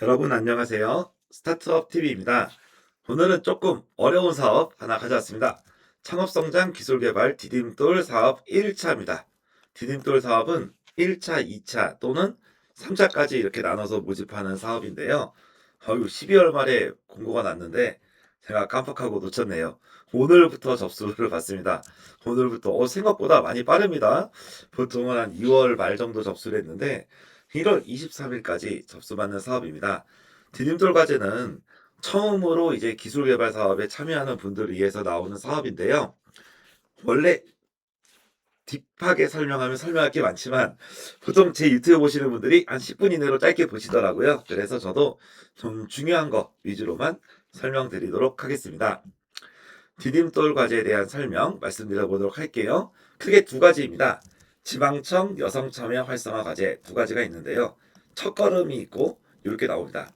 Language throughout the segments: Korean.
여러분 안녕하세요. 스타트업 TV입니다. 오늘은 조금 어려운 사업 하나 가져왔습니다. 창업성장 기술개발 디딤돌 사업 1차입니다. 디딤돌 사업은 1차, 2차 또는 3차까지 이렇게 나눠서 모집하는 사업인데요. 12월 말에 공고가 났는데 제가 깜빡하고 놓쳤네요. 오늘부터 접수를 받습니다. 오늘부터 생각보다 많이 빠릅니다. 보통은 한 2월 말 정도 접수를 했는데 1월 23일까지 접수받는 사업입니다. 디딤돌 과제는 처음으로 이제 기술개발 사업에 참여하는 분들을 위해서 나오는 사업인데요. 원래 딥하게 설명하면 설명할 게 많지만 보통 제 유튜브 보시는 분들이 한 10분 이내로 짧게 보시더라고요. 그래서 저도 좀 중요한 거 위주로만 설명드리도록 하겠습니다. 디딤돌 과제에 대한 설명 말씀드려 보도록 할게요. 크게 두 가지입니다. 지방청 여성참여 활성화 과제 두 가지가 있는데요. 첫걸음이 있고 이렇게 나옵니다.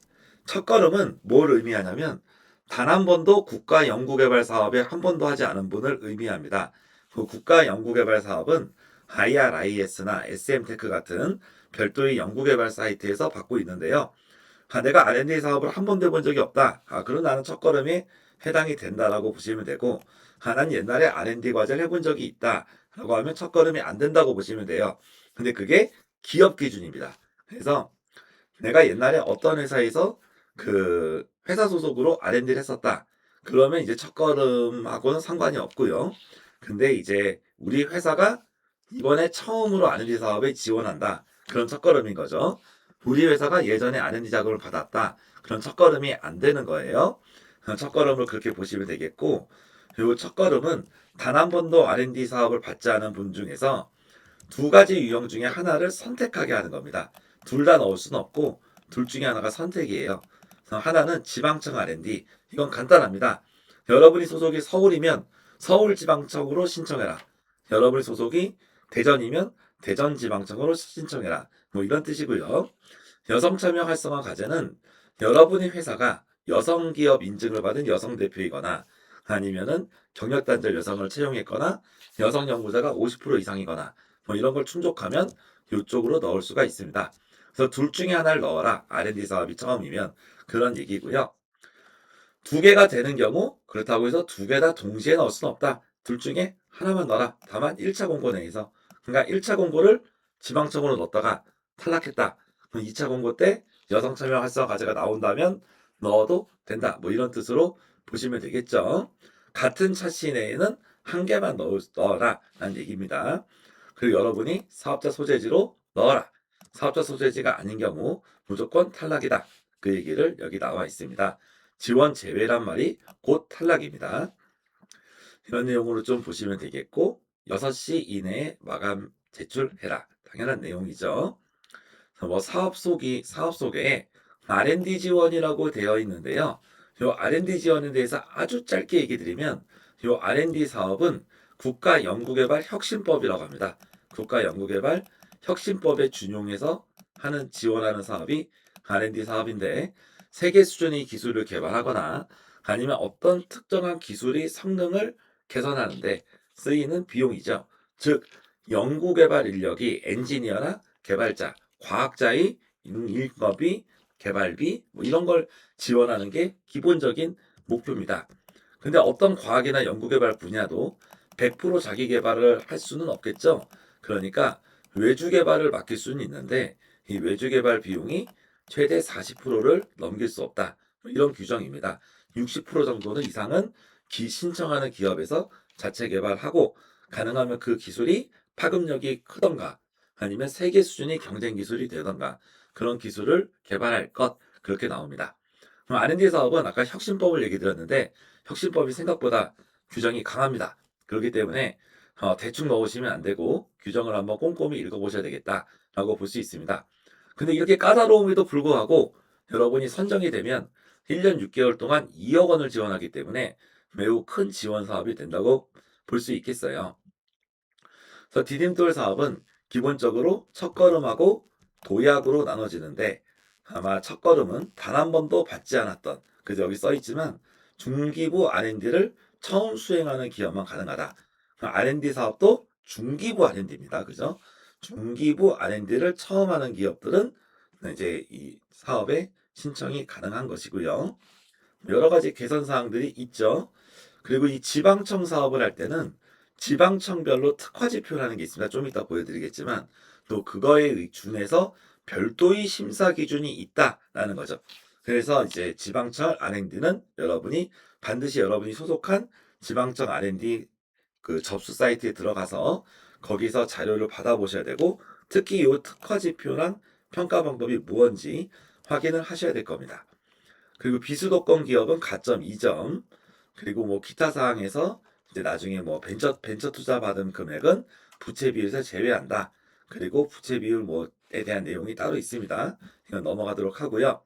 첫걸음은 뭘 의미하냐면 단 한 번도 국가 연구개발 사업에 한 번도 하지 않은 분을 의미합니다. 그 국가 연구개발 사업은 IRIS나 SM테크 같은 별도의 연구개발 사이트에서 받고 있는데요. 내가 R&D 사업을 한 번도 해본 적이 없다. 그럼 나는 첫걸음이 해당이 된다라고 보시면 되고, 난 옛날에 R&D 과제를 해본 적이 있다. 라고 하면 첫걸음이 안 된다고 보시면 돼요. 근데 그게 기업 기준입니다. 그래서 내가 옛날에 어떤 회사에서 그 회사 소속으로 R&D를 했었다. 그러면 이제 첫걸음하고는 상관이 없고요. 근데 이제 우리 회사가 이번에 처음으로 R&D 사업에 지원한다. 그런 첫걸음인 거죠. 우리 회사가 예전에 R&D 자금을 받았다. 그런 첫걸음이 안 되는 거예요. 첫걸음을 그렇게 보시면 되겠고, 그리고 첫걸음은 단 한 번도 R&D 사업을 받지 않은 분 중에서 두 가지 유형 중에 하나를 선택하게 하는 겁니다. 둘 다 넣을 수는 없고 둘 중에 하나가 선택이에요. 그래서 하나는 지방청 R&D. 이건 간단합니다. 여러분이 소속이 서울이면 서울지방청으로 신청해라. 여러분이 소속이 대전이면 대전지방청으로 신청해라. 뭐 이런 뜻이고요. 여성참여 활성화 과제는 여러분의 회사가 여성기업 인증을 받은 여성 대표이거나 아니면은 경력단절 여성을 채용했거나 여성 연구자가 50% 이상이거나 뭐 이런 걸 충족하면 이쪽으로 넣을 수가 있습니다. 그래서 둘 중에 하나를 넣어라. R&D 사업이 처음이면 그런 얘기고요. 두 개가 되는 경우 그렇다고 해서 두 개 다 동시에 넣을 수는 없다. 둘 중에 하나만 넣어라. 다만 1차 공고 내에서. 그러니까 1차 공고를 지방청으로 넣었다가 탈락했다. 그럼 2차 공고 때 여성 참여 활성화 과제가 나온다면 넣어도 된다. 뭐 이런 뜻으로 보시면 되겠죠. 같은 차시 내에는 한 개만 넣어라. 라는 얘기입니다. 그리고 여러분이 사업자 소재지로 넣어라. 사업자 소재지가 아닌 경우 무조건 탈락이다. 그 얘기를 여기 나와 있습니다. 지원 제외란 말이 곧 탈락입니다. 이런 내용으로 좀 보시면 되겠고 6시 이내에 마감 제출해라. 당연한 내용이죠. 뭐 사업 소개에 R&D 지원이라고 되어 있는데요. 이 R&D 지원에 대해서 아주 짧게 얘기 드리면 이 R&D 사업은 국가연구개발 혁신법이라고 합니다. 국가연구개발 혁신법에 준용해서 하는 지원하는 사업이 R&D 사업인데 세계 수준의 기술을 개발하거나 아니면 어떤 특정한 기술의 성능을 개선하는데 쓰이는 비용이죠. 즉 연구개발 인력이 엔지니어나 개발자 과학자의 일거비, 개발비 뭐 이런 걸 지원하는 게 기본적인 목표입니다. 근데 어떤 과학이나 연구개발 분야도 100% 자기 개발을 할 수는 없겠죠. 그러니까 외주 개발을 맡길 수는 있는데 이 외주 개발 비용이 최대 40%를 넘길 수 없다. 뭐 이런 규정입니다. 60% 정도는 이상은 신청하는 기업에서 자체 개발하고 가능하면 그 기술이 파급력이 크던가 아니면 세계 수준의 경쟁 기술이 되던가 그런 기술을 개발할 것 그렇게 나옵니다. 그럼 R&D 사업은 아까 혁신법을 얘기 드렸는데 혁신법이 생각보다 규정이 강합니다. 그렇기 때문에 대충 넣으시면 안 되고 규정을 한번 꼼꼼히 읽어보셔야 되겠다라고 볼 수 있습니다. 근데 이렇게 까다로움에도 불구하고 여러분이 선정이 되면 1년 6개월 동안 2억 원을 지원하기 때문에 매우 큰 지원 사업이 된다고 볼 수 있겠어요. 그래서 디딤돌 사업은 기본적으로 첫걸음하고 도약으로 나눠지는데 아마 첫걸음은 단 한 번도 받지 않았던 그래서 여기 써 있지만 중기부 R&D를 처음 수행하는 기업만 가능하다. R&D 사업도 중기부 R&D입니다. 그죠? 중기부 R&D를 처음 하는 기업들은 이제 이 사업에 신청이 가능한 것이고요. 여러 가지 개선 사항들이 있죠. 그리고 이 지방청 사업을 할 때는 지방청별로 특화지표라는 게 있습니다. 좀 이따 보여드리겠지만 또 그거에 준해서 별도의 심사 기준이 있다라는 거죠. 그래서 이제 지방청 R&D는 반드시 여러분이 소속한 지방청 R&D 그 접수 사이트에 들어가서 거기서 자료를 받아보셔야 되고 특히 이 특화지표랑 평가 방법이 무언지 확인을 하셔야 될 겁니다. 그리고 비수도권 기업은 가점 2점, 그리고 뭐 기타 사항에서 이제 나중에 뭐 벤처 투자 받은 금액은 부채 비율에서 제외한다. 그리고 부채 비율 뭐에 대한 내용이 따로 있습니다. 이건 넘어가도록 하고요.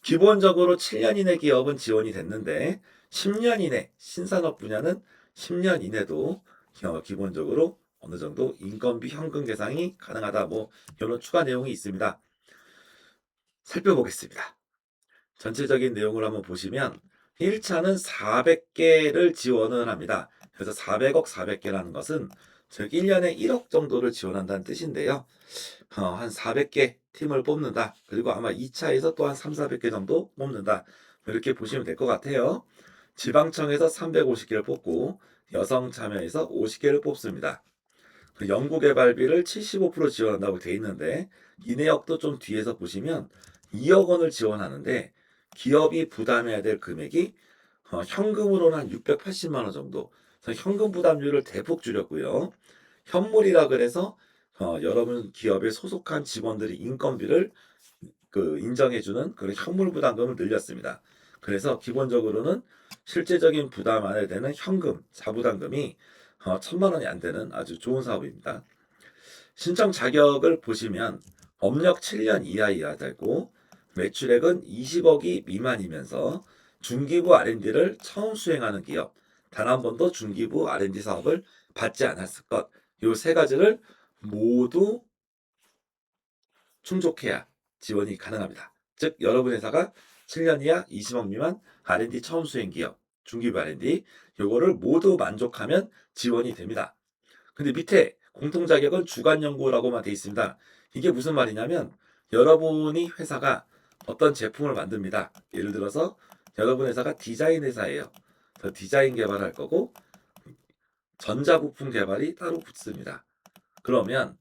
기본적으로 7년 이내 기업은 지원이 됐는데 10년 이내 신산업 분야는 10년 이내도 기본적으로 어느 정도 인건비 현금 계상이 가능하다. 뭐 이런 추가 내용이 있습니다. 살펴보겠습니다. 전체적인 내용을 한번 보시면 1차는 400개를 지원을 합니다. 그래서 400억 400개라는 것은 즉 1년에 1억 정도를 지원한다는 뜻인데요. 한 400개 팀을 뽑는다. 그리고 아마 2차에서 또 한 3, 400개 정도 뽑는다. 이렇게 보시면 될 것 같아요. 지방청에서 350개를 뽑고 여성 참여에서 50개를 뽑습니다. 그 연구개발비를 75% 지원한다고 돼 있는데 이 내역도 좀 뒤에서 보시면 2억 원을 지원하는데 기업이 부담해야 될 금액이 현금으로는 한 680만 원 정도. 그래서 현금 부담률을 대폭 줄였고요. 현물이라 그래서 여러분 기업에 소속한 직원들이 인건비를 인정해주는 그런 현물 부담금을 늘렸습니다. 그래서 기본적으로는 실제적인 부담 안 해야 되는 현금, 자부담금이 1,000만 원이 안 되는 아주 좋은 사업입니다. 신청 자격을 보시면 업력 7년 이하여야 되고 매출액은 20억이 미만이면서 중기부 R&D를 처음 수행하는 기업, 단 한 번도 중기부 R&D 사업을 받지 않았을 것, 이 세 가지를 모두 충족해야 지원이 가능합니다. 즉 여러분 회사가 7년 이하 20억 미만 R&D 처음 수행 기업, 중기부 R&D 요거를 모두 만족하면 지원이 됩니다. 근데 밑에 공통 자격은 주간 연구라고만 돼 있습니다. 이게 무슨 말이냐면 여러분이 회사가 어떤 제품을 만듭니다. 예를 들어서 여러분 회사가 디자인 회사예요. 그래서 디자인 개발할 거고 전자부품 개발이 따로 붙습니다. 그러면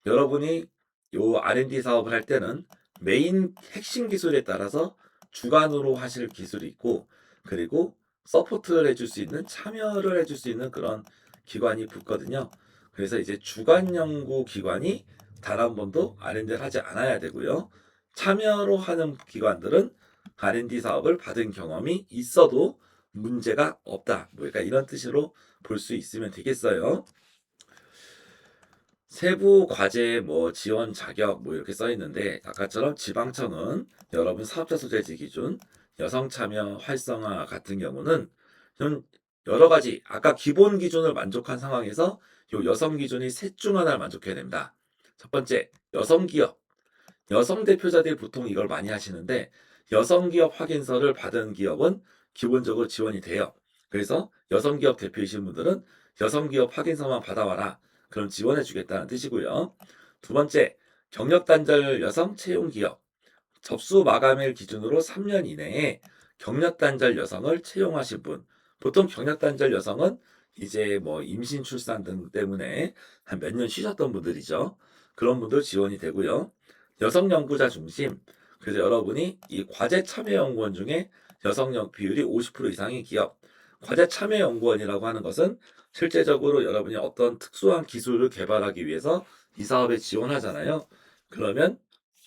여러분이 요 R&D 사업을 할 때는 메인 핵심 기술에 따라서 주관으로 하실 기술이 있고 그리고 서포트를 해줄 수 있는 참여를 해줄 수 있는 그런 기관이 붙거든요. 그래서 이제 주관 연구 기관이 단 한 번도 R&D를 하지 않아야 되고요. 참여로 하는 기관들은 R&D 사업을 받은 경험이 있어도 문제가 없다. 뭐 그러니까 이런 뜻으로 볼 수 있으면 되겠어요. 세부 과제 지원 자격 이렇게 써 있는데 아까처럼 지방청은 여러분 사업자 소재지 기준 여성 참여 활성화 같은 경우는 좀 여러 가지 아까 기본 기준을 만족한 상황에서 요 여성 기준이 셋 중 하나를 만족해야 됩니다. 첫 번째 여성 기업 여성 대표자들이 보통 이걸 많이 하시는데 여성 기업 확인서를 받은 기업은 기본적으로 지원이 돼요. 그래서 여성 기업 대표이신 분들은 여성 기업 확인서만 받아와라. 그럼 지원해 주겠다는 뜻이고요. 두 번째, 경력 단절 여성 채용 기업. 접수 마감일 기준으로 3년 이내에 경력 단절 여성을 채용하신 분. 보통 경력 단절 여성은 이제 임신 출산 등 때문에 한 몇 년 쉬셨던 분들이죠. 그런 분들 지원이 되고요. 여성 연구자 중심. 그래서 여러분이 이 과제 참여 연구원 중에 여성 비율이 50% 이상의 기업. 과제 참여 연구원이라고 하는 것은 실제적으로 여러분이 어떤 특수한 기술을 개발하기 위해서 이 사업에 지원하잖아요. 그러면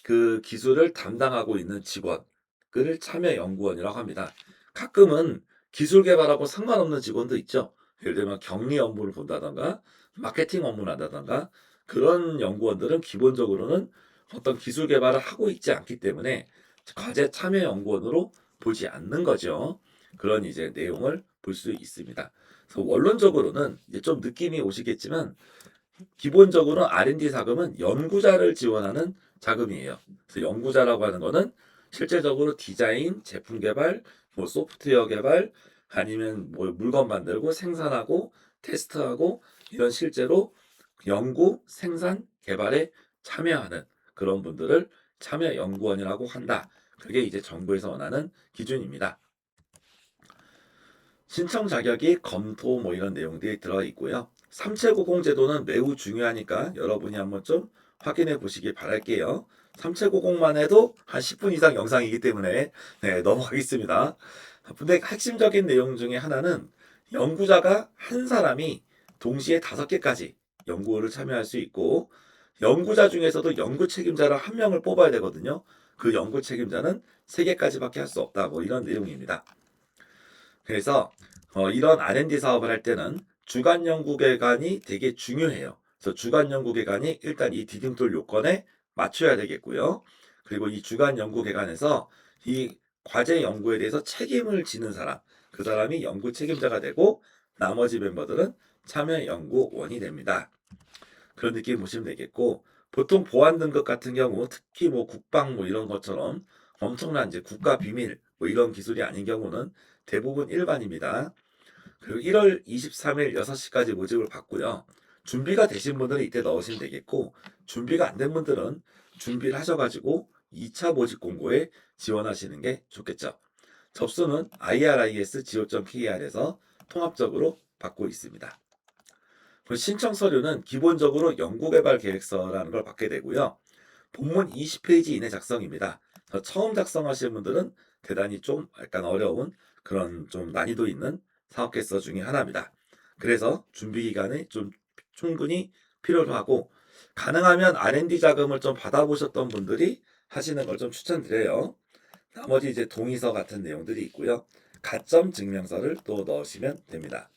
그 기술을 담당하고 있는 직원을 참여 연구원이라고 합니다. 가끔은 기술 개발하고 상관없는 직원도 있죠. 예를 들면 격리 업무를 본다던가 마케팅 업무를 한다던가 그런 연구원들은 기본적으로는 어떤 기술 개발을 하고 있지 않기 때문에 과제 참여 연구원으로 보지 않는 거죠. 그런 이제 내용을 볼 수 있습니다. 그래서 원론적으로는 이제 좀 느낌이 오시겠지만 기본적으로 R&D 자금은 연구자를 지원하는 자금이에요. 그래서 연구자라고 하는 거는 실제적으로 디자인, 제품 개발, 소프트웨어 개발, 아니면 물건 만들고 생산하고 테스트하고 이런 실제로 연구, 생산, 개발에 참여하는 그런 분들을 참여연구원이라고 한다. 그게 이제 정부에서 원하는 기준입니다. 신청 자격이 검토 뭐 이런 내용들이 들어 있고요. 삼체고공 제도는 매우 중요하니까 여러분이 한번 좀 확인해 보시기 바랄게요. 삼체고공만 해도 한 10분 이상 영상이기 때문에 네, 넘어가겠습니다. 근데 핵심적인 내용 중에 하나는 연구자가 한 사람이 동시에 5개까지 연구를 참여할 수 있고 연구자 중에서도 연구 책임자를 한 명을 뽑아야 되거든요. 그 연구 책임자는 3개까지밖에 할 수 없다. 뭐 이런 내용입니다. 그래서 이런 R&D 사업을 할 때는 주간 연구기관이 되게 중요해요. 그래서 주간 연구기관이 일단 이 디딤돌 요건에 맞춰야 되겠고요. 그리고 이 주간 연구기관에서 이 과제 연구에 대해서 책임을 지는 사람, 그 사람이 연구 책임자가 되고 나머지 멤버들은 참여 연구원이 됩니다. 그런 느낌 보시면 되겠고 보통 보안 등급 같은 경우 특히 뭐 국방 뭐 이런 것처럼 엄청난 이제 국가 비밀 뭐 이런 기술이 아닌 경우는 대부분 일반입니다. 그리고 1월 23일 6시까지 모집을 받고요. 준비가 되신 분들은 이때 넣으시면 되겠고 준비가 안 된 분들은 준비를 하셔가지고 2차 모집 공고에 지원하시는 게 좋겠죠. 접수는 iris.go.kr에서 통합적으로 받고 있습니다. 그 신청 서류는 기본적으로 연구개발 계획서라는 걸 받게 되고요. 본문 20페이지 이내 작성입니다. 처음 작성하시는 분들은 대단히 좀 약간 어려운 그런 좀 난이도 있는 사업계획서 중에 하나입니다. 그래서 준비 기간이 좀 충분히 필요로 하고 가능하면 R&D 자금을 좀 받아보셨던 분들이 하시는 걸 좀 추천드려요. 나머지 이제 동의서 같은 내용들이 있고요. 가점 증명서를 또 넣으시면 됩니다.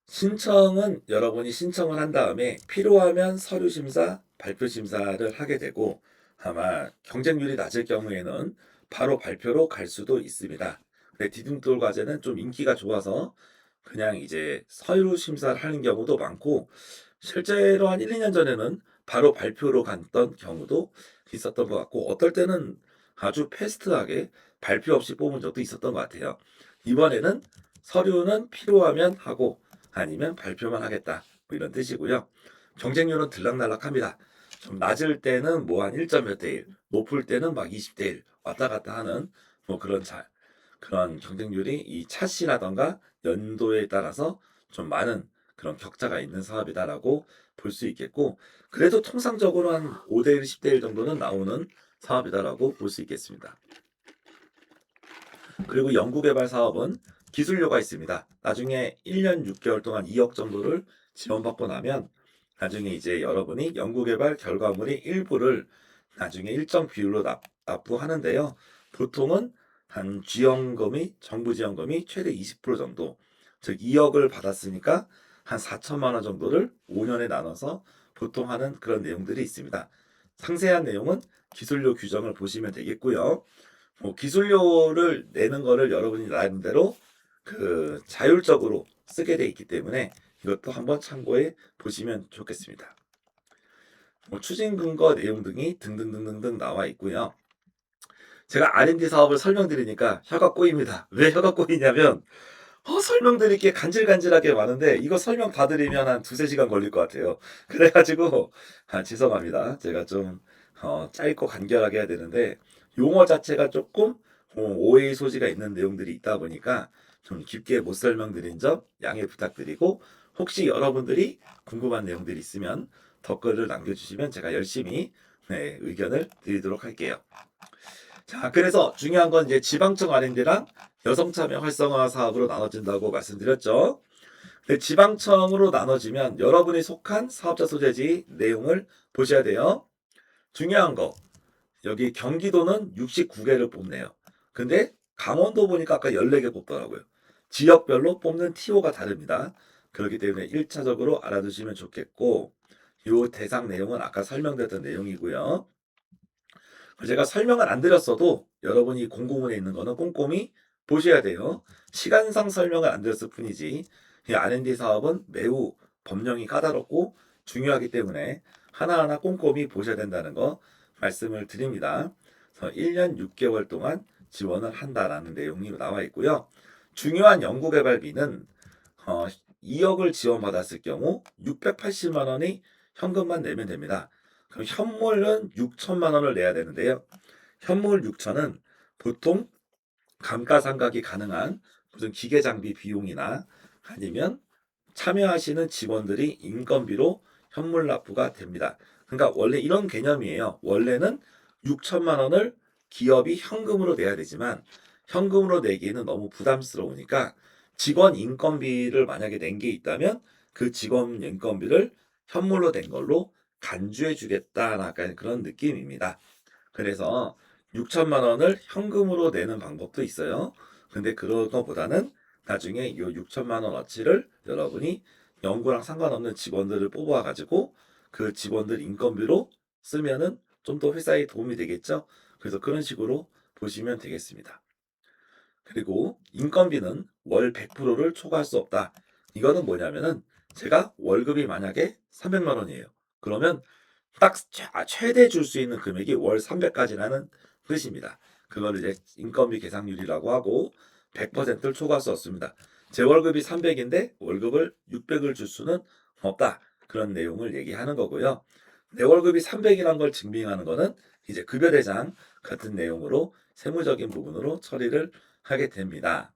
신청은 여러분이 신청을 한 다음에 필요하면 서류 심사, 발표 심사를 하게 되고 아마 경쟁률이 낮을 경우에는 바로 발표로 갈 수도 있습니다. 근데 디딤돌 과제는 좀 인기가 좋아서 그냥 이제 서류 심사를 하는 경우도 많고 실제로 한 1, 2년 전에는 바로 발표로 갔던 경우도 있었던 것 같고 어떨 때는 아주 패스트하게 발표 없이 뽑은 적도 있었던 것 같아요. 이번에는 서류는 필요하면 하고 아니면 발표만 하겠다. 뭐 이런 뜻이고요. 경쟁률은 들락날락합니다. 좀 낮을 때는 뭐 한 1점 몇 대 1, 높을 때는 막 20대 1 왔다 갔다 하는 뭐 그런 경쟁률이 이 차시라던가 연도에 따라서 좀 많은 그런 격차가 있는 사업이다라고 볼 수 있겠고 그래도 통상적으로 한 5대 1, 10대 1 정도는 나오는 사업이다라고 볼 수 있겠습니다. 그리고 연구개발 사업은 기술료가 있습니다. 나중에 1년 6개월 동안 2억 정도를 지원받고 나면 나중에 이제 여러분이 연구개발 결과물의 일부를 나중에 일정 비율로 납부하는데요. 보통은 한 정부 지원금이 최대 20% 정도, 즉 2억을 받았으니까 한 4천만 원 정도를 5년에 나눠서 보통 하는 그런 내용들이 있습니다. 상세한 내용은 기술료 규정을 보시면 되겠고요. 기술료를 내는 거를 여러분이 나름대로 그 자율적으로 쓰게 돼 있기 때문에 이것도 한번 참고해 보시면 좋겠습니다. 추진 근거 내용 등이 등등등등등 나와 있고요. 제가 R&D 사업을 설명드리니까 혀가 꼬입니다. 왜 혀가 꼬이냐면 설명드릴 게 간질간질하게 많은데 이거 설명 다 드리면 한 2-3시간 걸릴 것 같아요. 그래가지고 죄송합니다. 제가 좀 짧고 간결하게 해야 되는데 용어 자체가 조금 오해의 소지가 있는 내용들이 있다 보니까 좀 깊게 못 설명드린 점 양해 부탁드리고 혹시 여러분들이 궁금한 내용들이 있으면 댓글을 남겨주시면 제가 열심히 의견을 드리도록 할게요. 자, 그래서 중요한 건 이제 지방청 R&D랑 여성 참여 활성화 사업으로 나눠진다고 말씀드렸죠. 근데 지방청으로 나눠지면 여러분이 속한 사업자 소재지 내용을 보셔야 돼요. 중요한 거 여기 경기도는 69개를 뽑네요. 근데 강원도 보니까 아까 14개 뽑더라고요. 지역별로 뽑는 TO가 다릅니다. 그렇기 때문에 1차적으로 알아두시면 좋겠고 이 대상 내용은 아까 설명드렸던 내용이고요. 제가 설명을 안 드렸어도 여러분이 공고문에 있는 거는 꼼꼼히 보셔야 돼요. 시간상 설명을 안 드렸을 뿐이지 이 R&D 사업은 매우 법령이 까다롭고 중요하기 때문에 하나하나 꼼꼼히 보셔야 된다는 거 말씀을 드립니다. 그래서 1년 6개월 동안 지원을 한다라는 내용이 나와 있고요. 중요한 연구개발비는 2억을 지원받았을 경우 680만 원이 현금만 내면 됩니다. 그럼 현물은 6천만 원을 내야 되는데요. 현물 6천은 보통 감가상각이 가능한 무슨 기계 장비 비용이나 아니면 참여하시는 직원들이 인건비로 현물 납부가 됩니다. 그러니까 원래 이런 개념이에요. 원래는 6천만 원을 기업이 현금으로 내야 되지만 현금으로 내기에는 너무 부담스러우니까 직원 인건비를 만약에 낸 게 있다면 그 직원 인건비를 현물로 낸 걸로 간주해 주겠다는 약간 그런 느낌입니다. 그래서 6천만 원을 현금으로 내는 방법도 있어요. 근데 그런 것보다는 나중에 이 6천만 원어치를 여러분이 연구랑 상관없는 직원들을 뽑아 가지고 그 직원들 인건비로 쓰면은 좀 더 회사에 도움이 되겠죠. 그래서 그런 식으로 보시면 되겠습니다. 그리고 인건비는 월 100%를 초과할 수 없다. 이거는 뭐냐면은 제가 월급이 만약에 300만 원이에요. 그러면 딱 최대 줄 수 있는 금액이 월 300까지라는 뜻입니다. 그거를 이제 인건비 계상률이라고 하고 100%를 초과할 수 없습니다. 제 월급이 300인데 월급을 600을 줄 수는 없다. 그런 내용을 얘기하는 거고요. 내 월급이 300이라는 걸 증빙하는 거는 이제 급여대장 같은 내용으로 세무적인 부분으로 처리를 하게 됩니다.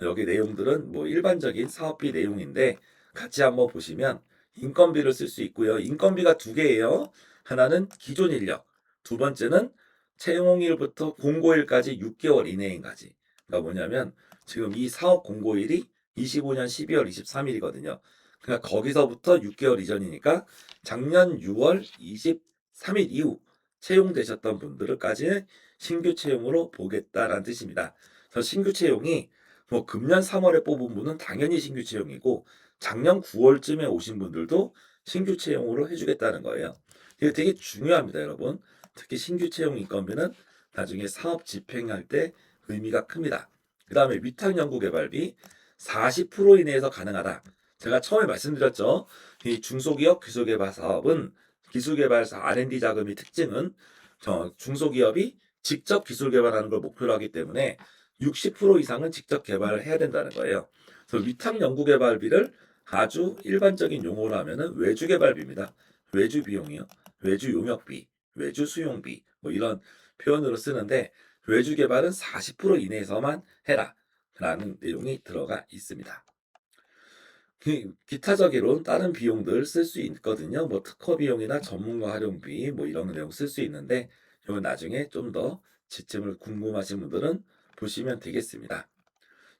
여기 내용들은 뭐 일반적인 사업비 내용인데 같이 한번 보시면 인건비를 쓸 수 있고요. 인건비가 두 개예요. 하나는 기존 인력, 두 번째는 채용일부터 공고일까지 6개월 이내인까지. 그러니까 뭐냐면 지금 이 사업 공고일이 25년 12월 23일이거든요. 그러니까 거기서부터 6개월 이전이니까 작년 6월 23일 이후 채용되셨던 분들까지 신규 채용으로 보겠다라는 뜻입니다. 그래서 신규 채용이 뭐 금년 3월에 뽑은 분은 당연히 신규 채용이고 작년 9월쯤에 오신 분들도 신규 채용으로 해주겠다는 거예요. 이게 되게 중요합니다, 여러분. 특히 신규 채용 인건비는 나중에 사업 집행할 때 의미가 큽니다. 그 다음에 위탁 연구 개발비 40% 이내에서 가능하다. 제가 처음에 말씀드렸죠. 이 중소기업 기술개발 사업은 기술개발사 R&D 자금의 특징은 중소기업이 직접 기술 개발하는 걸 목표로 하기 때문에 60% 이상은 직접 개발을 해야 된다는 거예요. 그래서 위탁 연구 개발비를 아주 일반적인 용어로 하면은 외주 개발비입니다. 외주 비용이요. 외주 용역비, 외주 수용비 뭐 이런 표현으로 쓰는데 외주 개발은 40% 이내에서만 해라 라는 내용이 들어가 있습니다. 기타적으로는 다른 비용들 쓸 수 있거든요. 뭐 특허 비용이나 전문가 활용비 뭐 이런 내용 쓸 수 있는데 이건 나중에 좀 더 지침을 궁금하신 분들은 보시면 되겠습니다.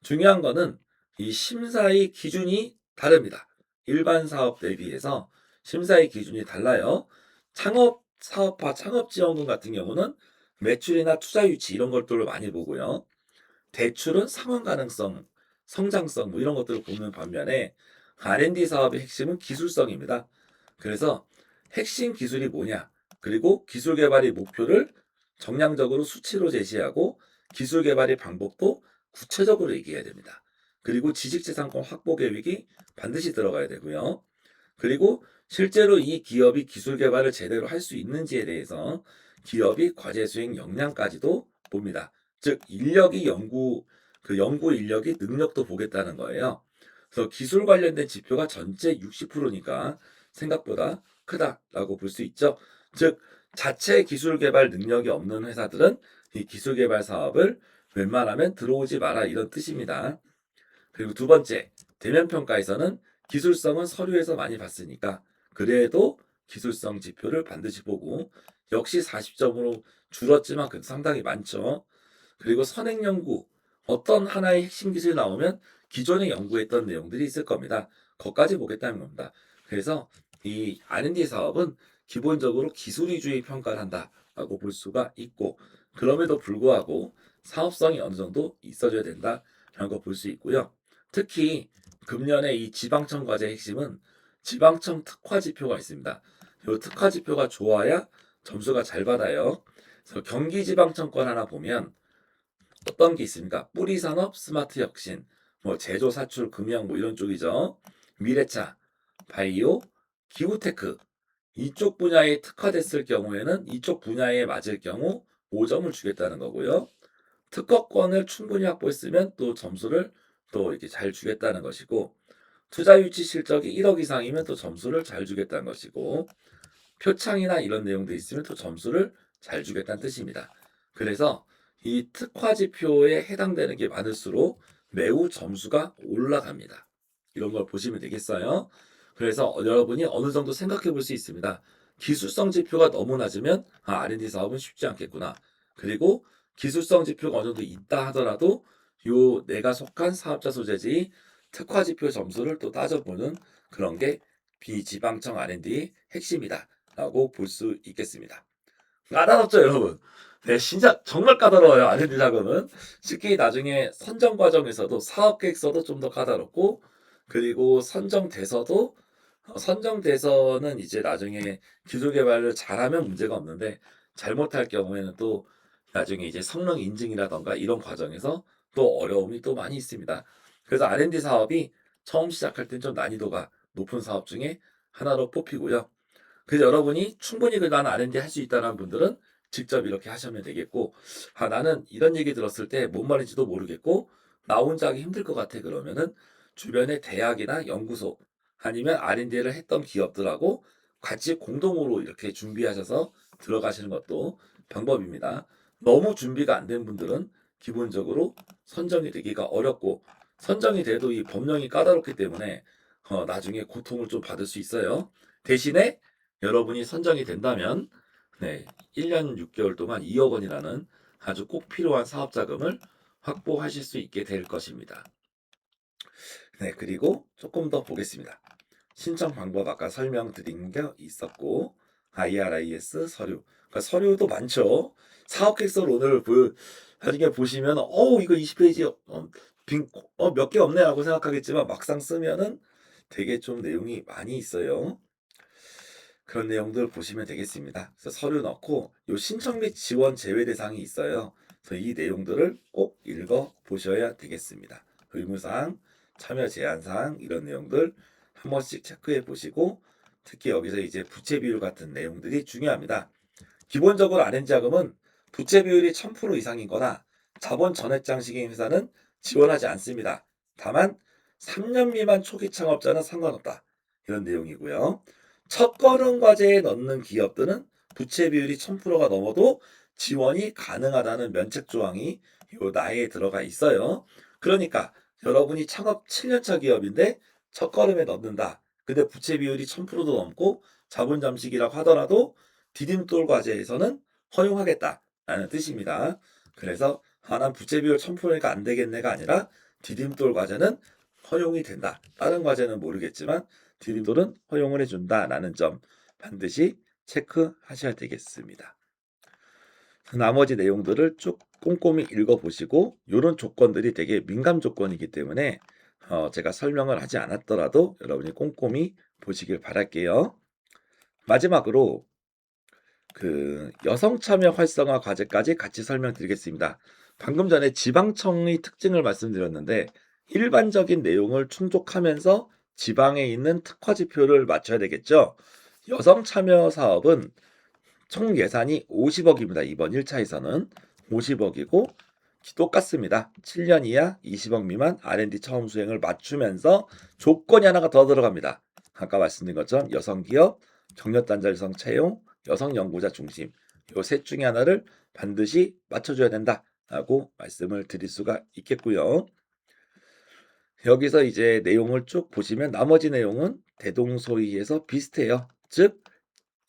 중요한 거는 이 심사의 기준이 다릅니다. 일반 사업 대비해서 심사의 기준이 달라요. 창업 사업화 창업 지원금 같은 경우는 매출이나 투자 유치 이런 것들을 많이 보고요. 대출은 상환 가능성, 성장성 뭐 이런 것들을 보는 반면에 R&D 사업의 핵심은 기술성입니다. 그래서 핵심 기술이 뭐냐, 그리고 기술 개발의 목표를 정량적으로 수치로 제시하고 기술 개발의 방법도 구체적으로 얘기해야 됩니다. 그리고 지식재산권 확보 계획이 반드시 들어가야 되고요. 그리고 실제로 이 기업이 기술 개발을 제대로 할 수 있는지에 대해서 기업이 과제 수행 역량까지도 봅니다. 즉 인력이 연구 인력이 능력도 보겠다는 거예요. 그래서 기술 관련된 지표가 전체 60%니까 생각보다 크다라고 볼 수 있죠. 즉 자체 기술 개발 능력이 없는 회사들은 이 기술 개발 사업을 웬만하면 들어오지 마라 이런 뜻입니다. 그리고 두 번째, 대면 평가에서는 기술성은 서류에서 많이 봤으니까 그래도 기술성 지표를 반드시 보고 역시 40점으로 줄었지만 그 상당히 많죠. 그리고 선행 연구 어떤 하나의 핵심 기술이 나오면 기존에 연구했던 내용들이 있을 겁니다. 거기까지 보겠다는 겁니다. 그래서 이 R&D 사업은 기본적으로 기술 위주의 평가를 한다라고 볼 수가 있고 그럼에도 불구하고 사업성이 어느 정도 있어줘야 된다라는 거 볼 수 있고요. 특히 금년에 이 지방청 과제의 핵심은 지방청 특화 지표가 있습니다. 이 특화 지표가 좋아야 점수가 잘 받아요. 그래서 경기지방청 권 하나 보면 어떤 게 있습니까? 뿌리산업, 스마트 혁신, 뭐 제조, 사출, 금형 뭐 이런 쪽이죠. 미래차, 바이오, 기후테크 이쪽 분야에 특화됐을 경우에는 이쪽 분야에 맞을 경우 5점을 주겠다는 거고요. 특허권을 충분히 확보했으면 또 점수를 또 이렇게 잘 주겠다는 것이고 투자 유치 실적이 1억 이상이면 또 점수를 잘 주겠다는 것이고 표창이나 이런 내용도 있으면 또 점수를 잘 주겠다는 뜻입니다. 그래서 이 특화지표에 해당되는 게 많을수록 매우 점수가 올라갑니다. 이런 걸 보시면 되겠어요. 그래서 여러분이 어느 정도 생각해 볼 수 있습니다. 기술성 지표가 너무 낮으면 R&D 사업은 쉽지 않겠구나. 그리고 기술성 지표가 어느 정도 있다 하더라도 요 내가 속한 사업자 소재지 특화 지표 점수를 또 따져보는 그런 게 비지방청 R&D 핵심이다 라고 볼 수 있겠습니다. 까다롭죠, 여러분? 네, 진짜 정말 까다로워요, R&D 작업은. 특히 나중에 선정 과정에서도 사업 계획서도 좀 더 까다롭고, 그리고 선정돼서는 이제 나중에 기술 개발을 잘하면 문제가 없는데, 잘못할 경우에는 또 나중에 이제 성능 인증이라던가 이런 과정에서 또 어려움이 또 많이 있습니다. 그래서 R&D 사업이 처음 시작할 땐 좀 난이도가 높은 사업 중에 하나로 뽑히고요. 그래서 여러분이 충분히 나는 R&D 할 수 있다는 분들은 직접 이렇게 하시면 되겠고, 나는 이런 얘기 들었을 때 뭔 말인지도 모르겠고, 나 혼자 하기 힘들 것 같아. 그러면은 주변의 대학이나 연구소 아니면 R&D를 했던 기업들하고 같이 공동으로 이렇게 준비하셔서 들어가시는 것도 방법입니다. 너무 준비가 안 된 분들은 기본적으로 선정이 되기가 어렵고, 선정이 돼도 이 법령이 까다롭기 때문에 나중에 고통을 좀 받을 수 있어요. 대신에 여러분이 선정이 된다면 1년 6개월 동안 2억 원이라는 아주 꼭 필요한 사업 자금을 확보하실 수 있게 될 것입니다. 그리고 조금 더 보겠습니다. 신청 방법 아까 설명드린 게 있었고, IRIS 서류. 그러니까 서류도 많죠. 사업계획서를 오늘 나중에 보시면 이거 20페이지 몇 개 없네 라고 생각하겠지만 막상 쓰면은 되게 좀 내용이 많이 있어요. 그런 내용들 보시면 되겠습니다. 그래서 서류 넣고 요 신청 및 지원 제외 대상이 있어요. 그래서 이 내용들을 꼭 읽어 보셔야 되겠습니다. 의무사항, 참여 제한사항 이런 내용들 한 번씩 체크해 보시고 특히 여기서 이제 부채 비율 같은 내용들이 중요합니다. 기본적으로 R&D 자금은 부채 비율이 1000% 이상인 거나 자본 전액 장식인 회사는 지원하지 않습니다. 다만 3년 미만 초기 창업자는 상관없다. 이런 내용이고요. 첫걸음 과제에 넣는 기업들은 부채 비율이 1000%가 넘어도 지원이 가능하다는 면책 조항이 요 나에 들어가 있어요. 그러니까 여러분이 창업 7년차 기업인데 첫걸음에 넣는다. 근데 부채 비율이 1000%도 넘고 자본 잠식이라고 하더라도 디딤돌 과제에서는 허용하겠다라는 뜻입니다. 그래서 난 부채 비율 1000%니까 안 되겠네가 아니라 디딤돌 과제는 허용이 된다. 다른 과제는 모르겠지만 디딤돌은 허용을 해준다라는 점 반드시 체크하셔야 되겠습니다. 나머지 내용들을 쭉 꼼꼼히 읽어보시고 이런 조건들이 되게 민감 조건이기 때문에 제가 설명을 하지 않았더라도 여러분이 꼼꼼히 보시길 바랄게요. 마지막으로 여성 참여 활성화 과제까지 같이 설명드리겠습니다. 방금 전에 지방청의 특징을 말씀드렸는데 일반적인 내용을 충족하면서 지방에 있는 특화 지표를 맞춰야 되겠죠. 여성 참여 사업은 총 예산이 50억입니다. 이번 1차에서는 50억이고 똑같습니다. 7년 이하 20억 미만 R&D 처음 수행을 맞추면서 조건이 하나가 더 들어갑니다. 아까 말씀드린 것처럼 여성 기업, 경력 단절 여성 채용, 여성 연구자 중심 요 셋 중에 하나를 반드시 맞춰줘야 된다라고 말씀을 드릴 수가 있겠고요. 여기서 이제 내용을 쭉 보시면 나머지 내용은 대동소이해서 비슷해요. 즉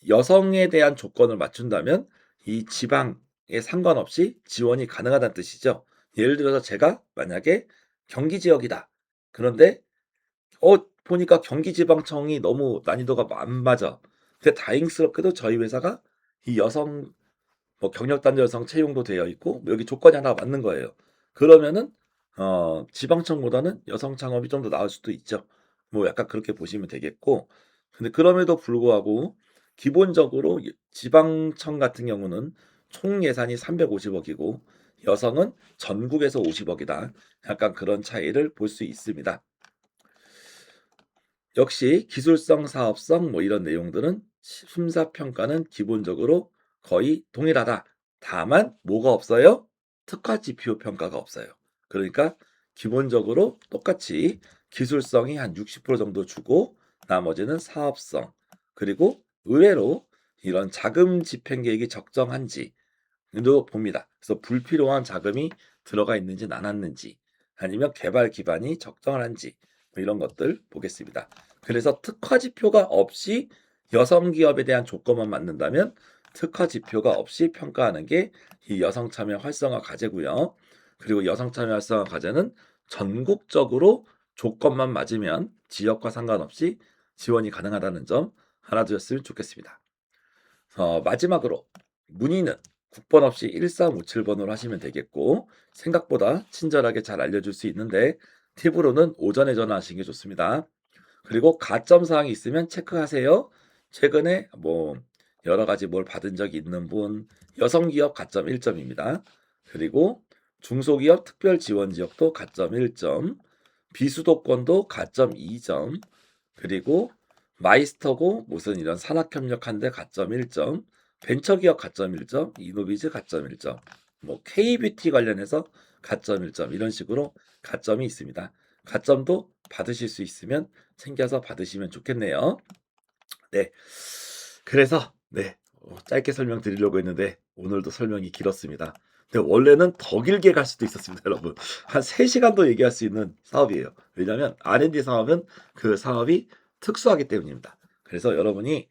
여성에 대한 조건을 맞춘다면 이 지방에 상관없이 지원이 가능하다는 뜻이죠. 예를 들어서 제가 만약에 경기 지역이다. 그런데 보니까 경기지방청이 너무 난이도가 안 맞아. 근데 다행스럽게도 저희 회사가 이 여성 경력단절 여성 채용도 되어 있고 여기 조건이 하나 맞는 거예요. 그러면은 지방청보다는 여성 창업이 좀 더 나을 수도 있죠. 뭐 약간 그렇게 보시면 되겠고. 근데 그럼에도 불구하고 기본적으로 지방청 같은 경우는 총 예산이 350억이고 여성은 전국에서 50억이다. 약간 그런 차이를 볼 수 있습니다. 역시 기술성, 사업성 뭐 이런 내용들은 심사평가는 기본적으로 거의 동일하다. 다만 뭐가 없어요? 특화 지표 평가가 없어요. 그러니까 기본적으로 똑같이 기술성이 한 60% 정도 주고 나머지는 사업성 그리고 의외로 이런 자금 집행 계획이 적정한지 도 봅니다. 그래서 불필요한 자금이 들어가 있는지 안 왔는지 아니면 개발 기반이 적정한지 뭐 이런 것들 보겠습니다. 그래서 특화 지표가 없이 여성 기업에 대한 조건만 맞는다면 특화 지표가 없이 평가하는 게 이 여성 참여 활성화 과제고요. 그리고 여성 참여 활성화 과제는 전국적으로 조건만 맞으면 지역과 상관없이 지원이 가능하다는 점 알아두셨으면 좋겠습니다. 마지막으로 문의는 국번 없이 1357번으로 하시면 되겠고 생각보다 친절하게 잘 알려줄 수 있는데 팁으로는 오전에 전화하시는 게 좋습니다. 그리고 가점 사항이 있으면 체크하세요. 최근에 뭐 여러 가지 뭘 받은 적이 있는 분, 여성 기업 가점 1점입니다. 그리고 중소기업 특별 지원 지역도 가점 1점, 비수도권도 가점 2점, 그리고 마이스터고 무슨 이런 산학협력한데 가점 1점, 벤처기업 가점 1점, 이노비즈 가점 1점, 뭐 K뷰티 관련해서 가점 1점 이런 식으로 가점이 있습니다. 가점도 받으실 수 있으면 챙겨서 받으시면 좋겠네요. 네. 그래서 네. 짧게 설명드리려고 했는데 오늘도 설명이 길었습니다. 근데 원래는 더 길게 갈 수도 있었습니다, 여러분. 한 3시간도 얘기할 수 있는 사업이에요. 왜냐하면 R&D 사업은 그 사업이 특수하기 때문입니다. 그래서 여러분이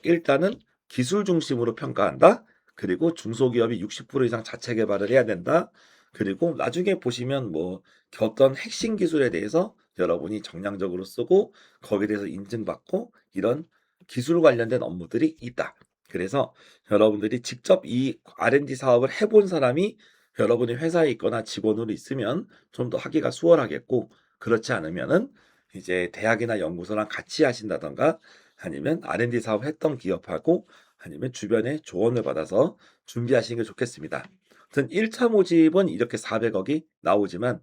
일단은 기술 중심으로 평가한다. 그리고 중소기업이 60% 이상 자체 개발을 해야 된다. 그리고 나중에 보시면 뭐 어떤 핵심 기술에 대해서 여러분이 정량적으로 쓰고 거기에 대해서 인증받고 이런 기술 관련된 업무들이 있다. 그래서 여러분들이 직접 이 R&D 사업을 해본 사람이 여러분의 회사에 있거나 직원으로 있으면 좀 더 하기가 수월하겠고 그렇지 않으면은 이제 대학이나 연구소랑 같이 하신다던가 아니면 R&D 사업 했던 기업하고 아니면 주변에 조언을 받아서 준비하시는 게 좋겠습니다. 아무튼 1차 모집은 이렇게 400억이 나오지만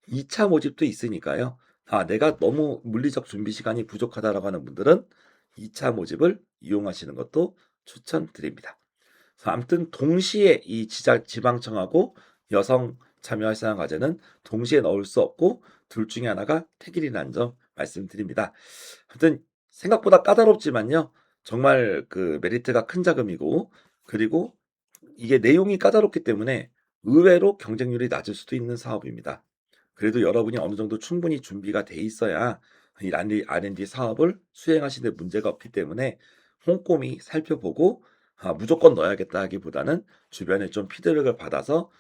2차 모집도 있으니까요. 내가 너무 물리적 준비 시간이 부족하다라고 하는 분들은 2차 모집을 이용하시는 것도 추천드립니다. 아무튼 동시에 이 지방청하고 여성 참여 활성화 과제는 동시에 넣을 수 없고 둘 중에 하나가 택일이라는 점 말씀드립니다. 아무튼 생각보다 까다롭지만요. 정말 그 메리트가 큰 자금이고 그리고 이게 내용이 까다롭기 때문에 의외로 경쟁률이 낮을 수도 있는 사업입니다. 그래도 여러분이 어느 정도 충분히 준비가 돼 있어야 이 R&D 사업을 수행하시는 데 문제가 없기 때문에 꼼꼼히 살펴보고 무조건 넣어야겠다 하기보다는 주변에 좀 피드백을 받아서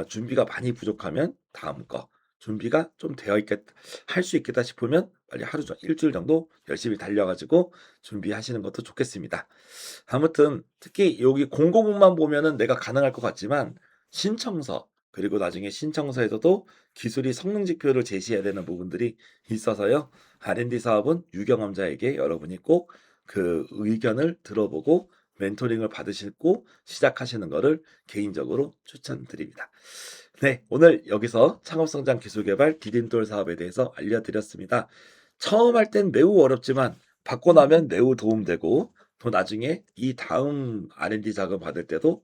준비가 많이 부족하면 다음 거 준비가 좀 되어 있겠다 할 수 있겠다 싶으면 빨리 일주일 정도 열심히 달려가지고 준비하시는 것도 좋겠습니다. 아무튼 특히 여기 공고문만 보면은 내가 가능할 것 같지만 신청서 그리고 나중에 신청서에서도 기술이 성능 지표를 제시해야 되는 부분들이 있어서요. R&D 사업은 유경험자에게 여러분이 꼭 그 의견을 들어보고 멘토링을 받으시고 시작하시는 것을 개인적으로 추천드립니다. 네, 오늘 여기서 창업성장 기술개발 디딤돌 사업에 대해서 알려드렸습니다. 처음 할 땐 매우 어렵지만 받고 나면 매우 도움되고 또 나중에 이 다음 R&D 자금 받을 때도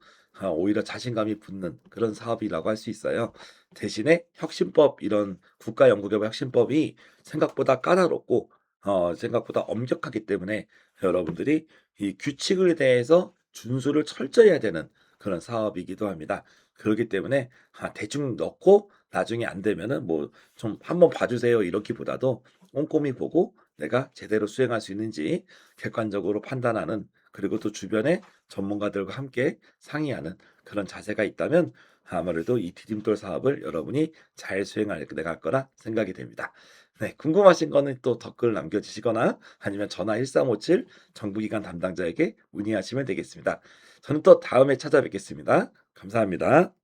오히려 자신감이 붙는 그런 사업이라고 할 수 있어요. 대신에 혁신법 이런 국가연구개발 혁신법이 생각보다 까다롭고 생각보다 엄격하기 때문에 여러분들이 이 규칙에 대해서 준수를 철저히 해야 되는 그런 사업이기도 합니다. 그렇기 때문에 대충 넣고 나중에 안 되면은 뭐 좀 한번 봐주세요 이렇기보다도 꼼꼼히 보고 내가 제대로 수행할 수 있는지 객관적으로 판단하는 그리고 또 주변의 전문가들과 함께 상의하는 그런 자세가 있다면 아무래도 이 디딤돌 사업을 여러분이 잘 수행할 내갈 거라 생각이 됩니다. 네, 궁금하신 거는 또 댓글 남겨주시거나 아니면 전화 1357 정부기관 담당자에게 문의하시면 되겠습니다. 저는 또 다음에 찾아뵙겠습니다. 감사합니다.